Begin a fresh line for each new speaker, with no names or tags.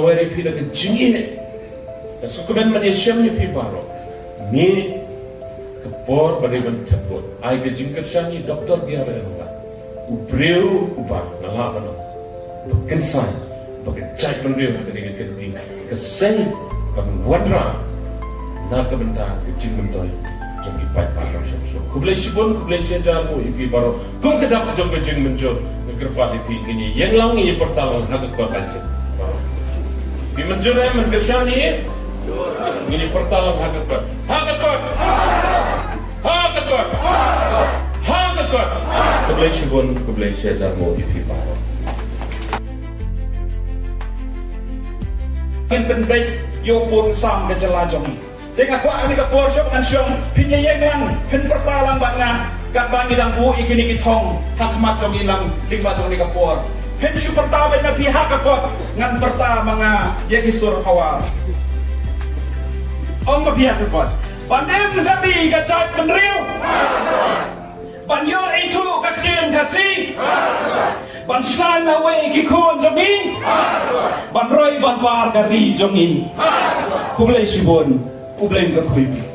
aware pi da jingi so kemen man yesham pi baro ni kepor bariban tepot ai ke jingkershani doktor dia berapa ubreu ubah nala bano kensan bakacai penreu hak dengan keting kesai pengwadra nak kebentar kecil mentoi jom ipai parau so kublai sibun kublai sejamu ipi baro kum kedap jom kecil menjol ngerpa ipi gini yang langi pertalang hak kuat aja di menjol mengersani ini pertalang hak kuat kublai sibun kublai sejamu ipi baro
เป็นเด็กโยปูนซ้ำกันจะลาจงdengan kuat ini kapor siap dengan siang pinjayengan pen pertalang bangan kat bangi dan bu ikini kitong hakmat jong ilang lima jong ni kapor pen siap pertama dengan pihak kapor ngan pertama nga ya kisur awal om pihak kapor pandem gabi gacai penriu banyo itu kakien kasih ban slan away kikon jami ban roy ban par gari jongi kublai sibon kublai ka kuipi